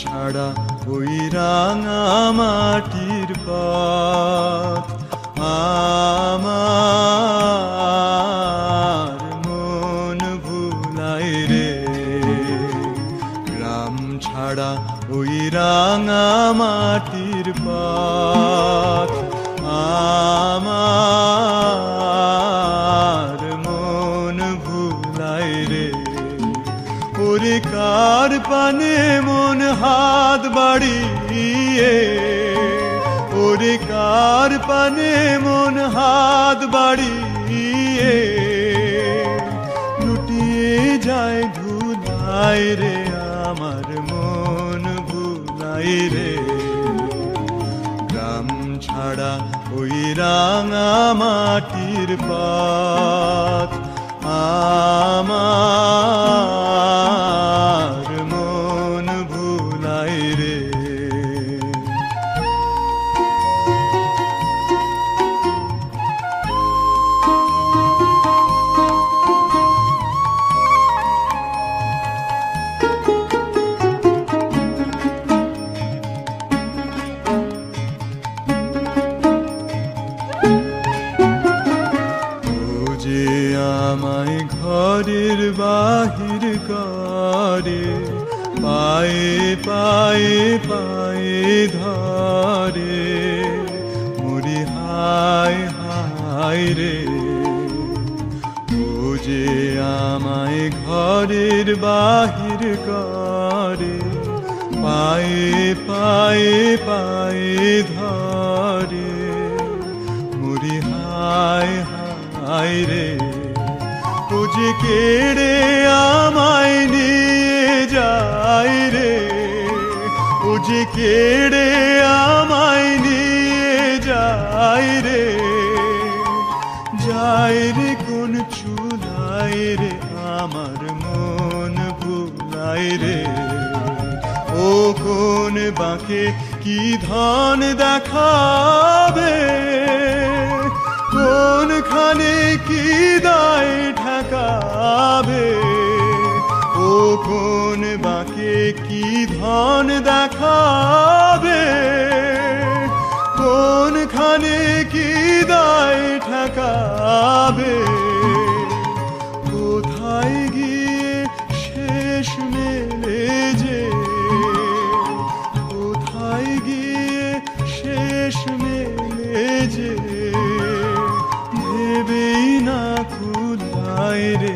ছাড়া ওই রাঙা মাটির পথ আমার মন ভুলায় রে। গ্রাম ছাড়া ওই রাঙা মাটির পথ আমার মন ভুলায় রে। ওরে কার পানে মন হাত বাড়িয়ে, ওরে কার পানে মন হাত বাড়িয়ে লুটিয়ে যায় ধুলায় রে। আমার মন ভুলায় রে। গ্রাম ছাড়া ওই রাঙা মাটির পথ আমার মন ভুলায় রে। আমায় ঘরের বাহির করে, পায়ে পায়ে পায়ে ধরে, মরি হায় হায় রে। ও যে আমায় ঘরের বাহির করে, পায়ে পায়ে পায়ে ধরে, মরি হায় হায় রে। ও যে কেড়ে আমায় নিয়ে যায় রে, ও যে কেড়ে আমায় নিয়ে যায় রে। যায় রে কোন চুলায় রে, আমার মন ভুলায় রে। ও কোন বাঁকে কি ধন দেখাবে, কোনখানে কি দায় ঠেকাবে। ও কোন বাঁকে কি ধন দেখাবে, কোনখানে কি দায় ঠেকাবে। কোথায় গিয়ে শেষ মেলে যে, কোথায় গিয়ে শেষ মেলে যে, ভেবেই না কুলায় রে।